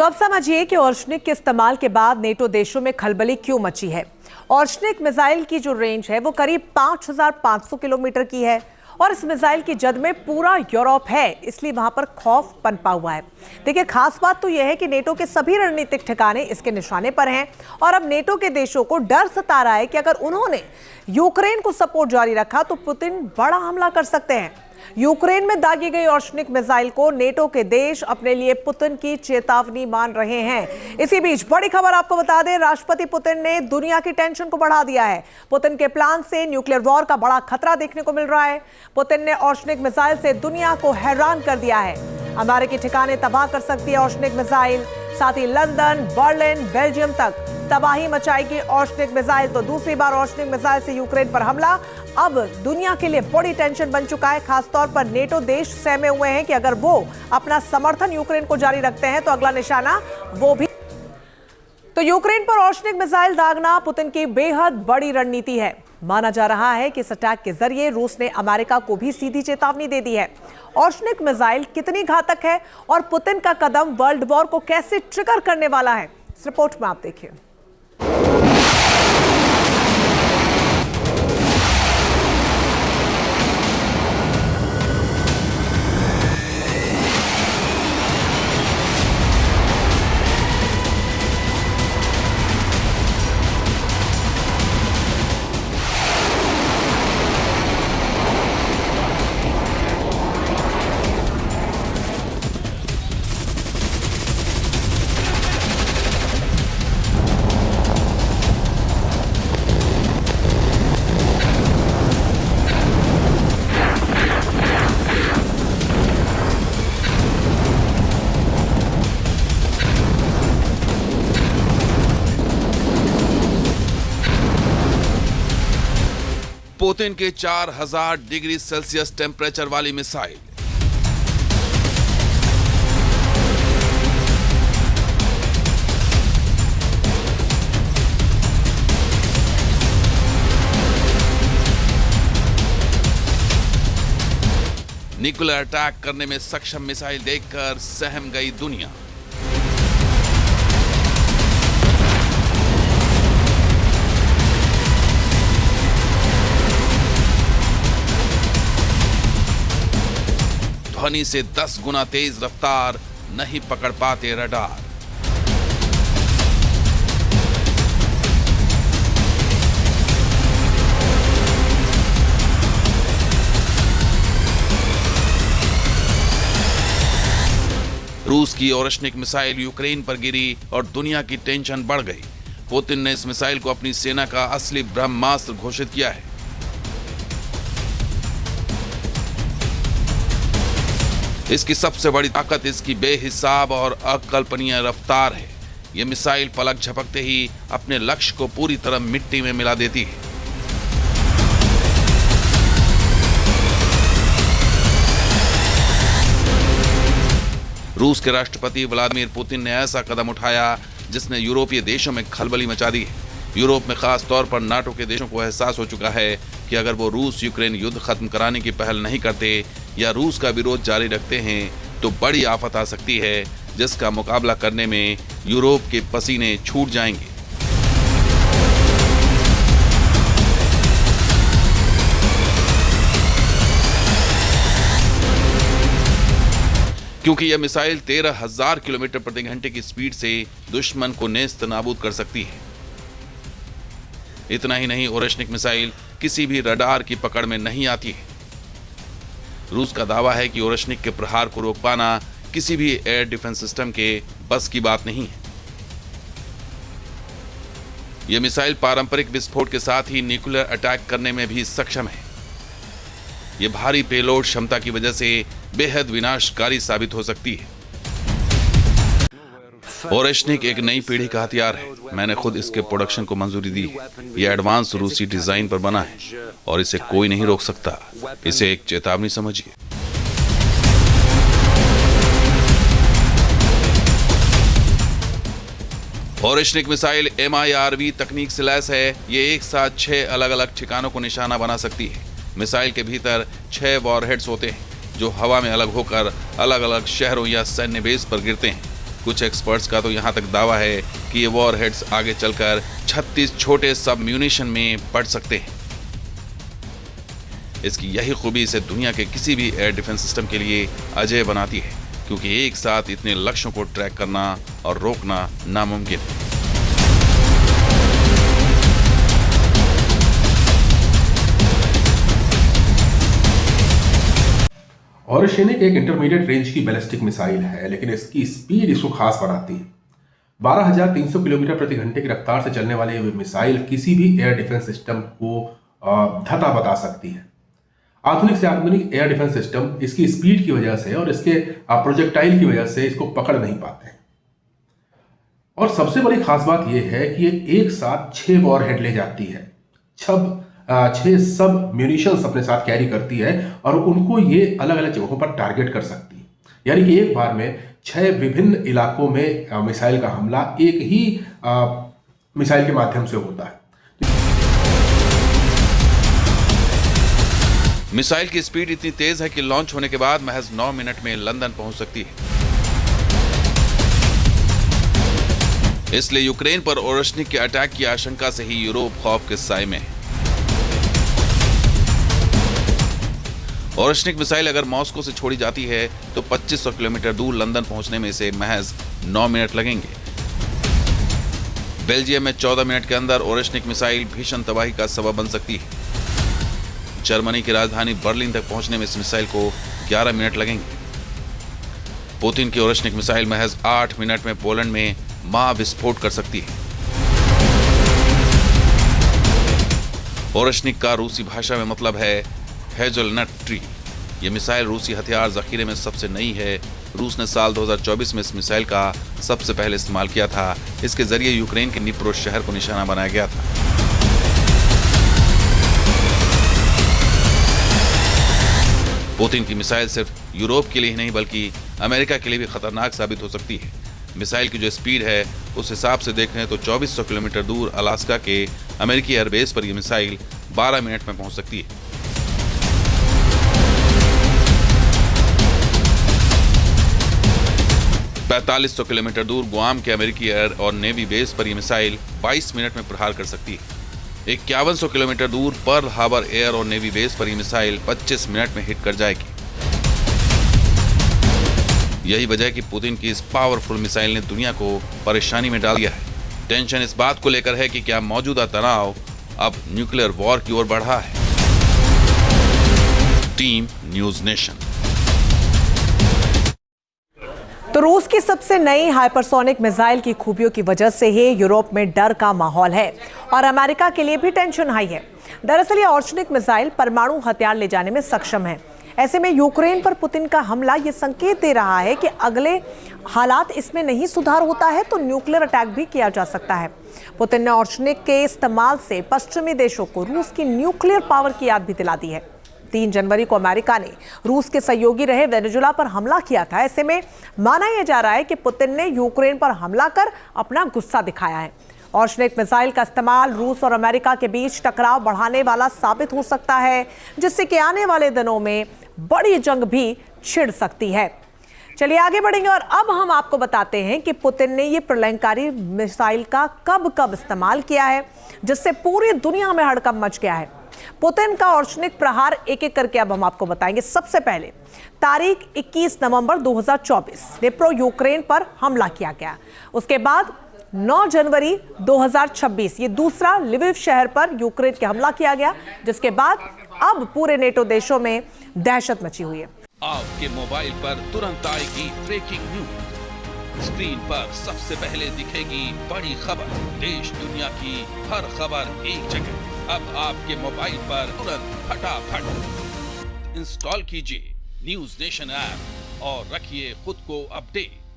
तो अब समझिए कि ऑर्शनिक के इस्तेमाल के बाद नेटो देशों में खलबली क्यों मची है। ऑर्शनिक मिसाइल की जो रेंज है वो करीब 5,500 किलोमीटर की है और इस मिसाइल की जद में पूरा यूरोप है, इसलिए वहां पर खौफ पनपा हुआ है। देखिए, खास बात तो यह है कि नेटो के सभी रणनीतिक ठिकाने इसके निशाने पर हैं और अब नेटो के देशों को डर सता रहा है कि अगर उन्होंने यूक्रेन को सपोर्ट जारी रखा तो पुतिन बड़ा हमला कर सकते हैं। यूक्रेन में दागी गई ऑर्शनिक मिसाइल को नेटो के देश अपने लिए पुतिन की चेतावनी मान रहे हैं। इसी बीच बड़ी खबर आपको बता दें, राष्ट्रपति पुतिन ने दुनिया की टेंशन को बढ़ा दिया है। पुतिन के प्लान से न्यूक्लियर वॉर का बड़ा खतरा देखने को मिल रहा है। पुतिन ने ऑर्शनिक मिसाइल से दुनिया को हैरान कर दिया है। अमेरिकी ठिकाने तबाह कर सकती है ऑर्शनिक मिसाइल, साथ ही लंदन, बर्लिन, बेल्जियम तक तबाही मचाएगी ऑर्शनिक मिसाइल। तो दूसरी बार ऑर्शनिक मिसाइल से यूक्रेन पर हमला अब दुनिया के लिए बड़ी टेंशन बन चुका है। खासतौर पर नेटो देश सहमे हुए हैं कि अगर वो अपना समर्थन यूक्रेन को जारी रखते हैं तो अगला निशाना वो भी। तो यूक्रेन पर ऑर्शनिक मिसाइल दागना पुतिन की बेहद बड़ी रणनीति है। माना जा रहा है कि इस अटैक के जरिए रूस ने अमेरिका को भी सीधी चेतावनी दे दी है। ऑर्शनिक मिसाइल कितनी घातक है और पुतिन का कदम वर्ल्ड वॉर को कैसे ट्रिगर करने वाला है, इस रिपोर्ट में आप देखिए। पुतिन के 4000 डिग्री सेल्सियस टेम्परेचर वाली मिसाइल, न्यूक्लियर अटैक करने में सक्षम मिसाइल देखकर सहम गई दुनिया। ध्वनि से 10 गुना तेज रफ्तार नहीं पकड़ पाते रडार। रूस की ऑर्शनिक मिसाइल यूक्रेन पर गिरी और दुनिया की टेंशन बढ़ गई। पुतिन ने इस मिसाइल को अपनी सेना का असली ब्रह्मास्त्र घोषित किया है। इसकी सबसे बड़ी ताकत इसकी बेहिसाब और अकल्पनीय रफ्तार है। यह मिसाइल पलक झपकते ही अपने लक्ष्य को पूरी तरह मिट्टी में मिला देती है। रूस के राष्ट्रपति व्लादिमीर पुतिन ने ऐसा कदम उठाया जिसने यूरोपीय देशों में खलबली मचा दी है। यूरोप में खास तौर पर नाटो के देशों को एहसास हो चुका है कि अगर वो रूस यूक्रेन युद्ध खत्म कराने की पहल नहीं करते या रूस का विरोध जारी रखते हैं तो बड़ी आफत आ सकती है, जिसका मुकाबला करने में यूरोप के पसीने छूट जाएंगे। क्योंकि यह मिसाइल 13,000 किलोमीटर प्रति घंटे की स्पीड से दुश्मन को नेस्त नाबूद कर सकती है। इतना ही नहीं, ऑर्शनिक मिसाइल किसी भी रडार की पकड़ में नहीं आती है। रूस का दावा है कि ऑर्शनिक के प्रहार को रोक पाना किसी भी एयर डिफेंस सिस्टम के बस की बात नहीं है। यह मिसाइल पारंपरिक विस्फोट के साथ ही न्यूक्लियर अटैक करने में भी सक्षम है। यह भारी पेलोड क्षमता की वजह से बेहद विनाशकारी साबित हो सकती है। ऑर्शनिक एक नई पीढ़ी का हथियार है। मैंने खुद इसके प्रोडक्शन को मंजूरी दी है। यह एडवांस रूसी डिजाइन पर बना है और इसे कोई नहीं रोक सकता। इसे एक चेतावनी समझिए। ऑर्शनिक मिसाइल MIRV तकनीक से लैस है। ये एक साथ 6 अलग अलग ठिकानों को निशाना बना सकती है। मिसाइल के भीतर 6 वॉरहेड्स होते हैं जो हवा में अलग होकर अलग अलग शहरों या सैन्य बेस पर गिरते हैं। कुछ एक्सपर्ट्स का तो यहाँ तक दावा है कि ये वॉरहेड्स आगे चलकर 36 छोटे सब म्यूनिशन में बढ़ सकते हैं। इसकी यही खूबी इसे दुनिया के किसी भी एयर डिफेंस सिस्टम के लिए अजेय बनाती है, क्योंकि एक साथ इतने लक्ष्यों को ट्रैक करना और रोकना नामुमकिन है। ओरेशनिक एक इंटरमीडिएट रेंज की बैलिस्टिक मिसाइल है, लेकिन इसकी स्पीड इसको खास बनाती है। 12,300 किलोमीटर प्रति घंटे की रफ्तार से चलने वाली ये मिसाइल किसी भी एयर डिफेंस सिस्टम को धता बता सकती है। आधुनिक से आधुनिक एयर डिफेंस सिस्टम इसकी स्पीड की वजह से और इसके प्रोजेक्टाइल की वजह से इसको पकड़ नहीं पाते हैं। और सबसे बड़ी खास बात यह है कि ये एक साथ 6 वॉरहेड ले जाती है, 6 सब म्यूनिशंस अपने साथ कैरी करती है और उनको ये अलग अलग जगहों पर टारगेट कर सकती है। यानी कि एक बार में 6 विभिन्न इलाकों में मिसाइल का हमला एक ही मिसाइल के माध्यम से होता है। मिसाइल की स्पीड इतनी तेज है कि लॉन्च होने के बाद महज 9 मिनट में लंदन पहुंच सकती है। इसलिए यूक्रेन पर ओरेशनिक के अटैक की आशंका से ही यूरोप खौफ के साए में है। ओरेशनिक मिसाइल अगर मॉस्को से छोड़ी जाती है तो 2500 किलोमीटर दूर लंदन पहुंचने में इसे महज 9 मिनट लगेंगे। बेल्जियम में 14 मिनट के अंदर ओरेशनिक मिसाइल भीषण तबाही का सबब बन सकती है। जर्मनी की राजधानी बर्लिन तक पहुंचने में इस मिसाइल को 11 मिनट लगेंगे। पुतिन की ओरेशनिक मिसाइल महज 8 मिनट में पोलैंड में महाविस्फोट कर सकती है। ओरेशनिक का रूसी भाषा में मतलब है हेज़लनट ट्री। यह मिसाइल रूसी हथियार जखीरे में सबसे नई है। रूस ने साल 2024 में इस मिसाइल का सबसे पहले इस्तेमाल किया था। इसके जरिए यूक्रेन के निप्रो शहर को निशाना बनाया गया था। पुतिन की मिसाइल सिर्फ यूरोप के लिए ही नहीं बल्कि अमेरिका के लिए भी खतरनाक साबित हो सकती है। मिसाइल की जो स्पीड है उस हिसाब से देखें तो 2400 किलोमीटर दूर अलास्का के अमेरिकी एयरबेस पर यह मिसाइल 12 मिनट में पहुंच सकती है। 4500 किलोमीटर दूर गुआम के अमेरिकी एयर और नेवी बेस पर यह मिसाइल 22 मिनट में प्रहार कर सकती है। 5100 किलोमीटर दूर पर्ल हार्बर एयर और नेवी बेस पर यह मिसाइल 25 मिनट में हिट कर जाएगी। यही वजह है कि पुतिन की इस पावरफुल मिसाइल ने दुनिया को परेशानी में डाल दिया है। टेंशन इस बात को लेकर है कि क्या मौजूदा तनाव अब न्यूक्लियर वॉर की ओर बढ़ा है। Team news nation. तो रूस की सबसे नई हाइपरसोनिक मिसाइल की खूबियों की वजह से ही यूरोप में डर का माहौल है और अमेरिका के लिए भी टेंशन हाई है। दरअसल ये ओरेशनिक मिसाइल परमाणु हथियार ले जाने में सक्षम है। ऐसे में यूक्रेन पर पुतिन का हमला ये संकेत दे रहा है कि अगले हालात इसमें नहीं सुधार होता है तो न्यूक्लियर अटैक भी किया जा सकता है। पुतिन ने ओरेशनिक के इस्तेमाल से पश्चिमी देशों को रूस की न्यूक्लियर पावर की याद भी दिला दी है। 3 जनवरी को अमेरिका ने रूस के सहयोगी रहे वेनेजुएला पर हमला किया था। ऐसे में माना यह जा रहा है कि पुतिन ने यूक्रेन पर हमला कर अपना गुस्सा दिखाया है। ओरेशनिक मिसाइल का इस्तेमाल रूस और अमेरिका के बीच टकराव बढ़ाने वाला साबित हो सकता है, जिससे कि आने वाले दिनों में बड़ी जंग भी छिड़ सकती है। चलिए आगे बढ़ेंगे और अब हम आपको बताते हैं कि पुतिन ने ये प्रलयंकारी मिसाइल का कब इस्तेमाल किया है, जिससे पूरी दुनिया में हड़कंप मच गया है। पुतिन का ओरेशनिक प्रहार एक एक करके अब हम आपको बताएंगे। सबसे पहले तारीख 21 नवंबर 2024 निप्रो यूक्रेन पर हमला किया गया। उसके बाद 9 जनवरी 2026 ये दूसरा लिविव शहर पर यूक्रेन के हमला किया गया, जिसके बाद अब पूरे नेटो देशों में दहशत मची हुई है। आपके मोबाइल पर तुरंत आएगी ब्रेकिंग न्यूज। स्क्रीन पर सबसे पहले दिखेगी बड़ी खबर। देश दुनिया की हर खबर एक जगह। अब आपके मोबाइल पर तुरंत फटाफट इंस्टॉल कीजिए न्यूज नेशन ऐप और रखिए खुद को अपडेट।